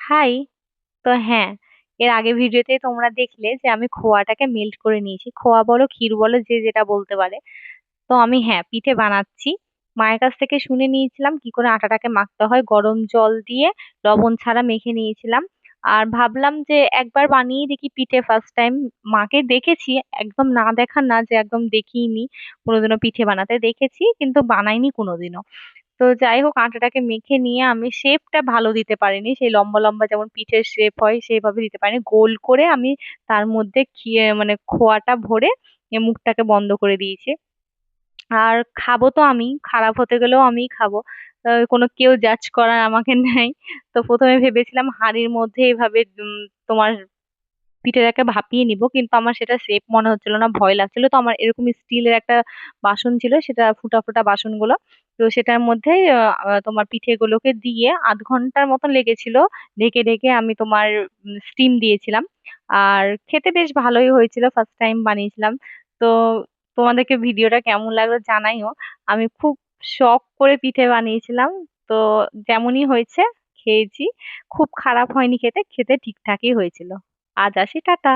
High. তো হ্যাঁ, এর আগে ভিডিওতে তোমরা দেখলে যে আমি খোয়াটাকে মেল্ট করে নিয়েছি। খোয়া বলো ক্ষীর বলো, যে যেটা বলতে পারে। তো আমি পিঠে বানাচ্ছি। মায়ের কাছ থেকে শুনে নিয়েছিলাম কি করে আটাটাকে মাখতে হয়, গরম জল দিয়ে লবণ ছাড়া মেখে নিয়েছিলাম। আর ভাবলাম যে একবার বানিয়ে দেখি পিঠে, ফার্স্ট টাইম। মাকে দেখেছি, একদম না দেখা না যে একদম দেখিনি, কোনোদিনও পিঠে বানাতে দেখেছি কিন্তু বানাইনি কোনোদিনও। তো যাই হোক, আটাটাকে মেখে নিয়ে আমি শেপটা ভালো দিতে পারিনি, সেই লম্বা লম্বা যেমন পিঠের শেপ হয় সেইভাবে দিতে পারিনি। গোল করে আমি তার মধ্যে মানে খোয়াটা ভরে মুখটাকে বন্ধ করে দিয়েছি। আর খাবো তো আমি, খারাপ হতে গেলেও আমিই খাবো। কোনো কেউ জাজ করার আমাকে নাই। তো প্রথমে ভেবেছিলাম হাঁড়ির মধ্যে এইভাবে তোমার পিঠেটাকে ভাপিয়ে নিব, কিন্তু আমার সেটা সেফ মনে হচ্ছিল না, ভয় লাগছিল। তো আমার এরকম স্টিলের একটা বাসন ছিল, সেটা ফুটা ফুটা বাসনগুলো। তো সেটার মধ্যে তোমার পিঠেগুলোকে দিয়ে 0.5 ঘন্টার মতন লেগেছিল। ঢেকে ঢেকে আমি তোমার স্টিম দিয়েছিলাম। আর খেতে বেশ ভালোই হয়েছিল, ফার্স্ট টাইম বানিয়েছিলাম। তো তোমাদেরকে ভিডিওটা কেমন লাগলো জানাইও। আমি খুব শখ করে পিঠে বানিয়েছিলাম। তো যেমনই হয়েছে খেয়েছি। খুব খারাপ হয়নি, খেতে খেতে ঠিকঠাকই হয়েছিল। আজ আসি, টাটা।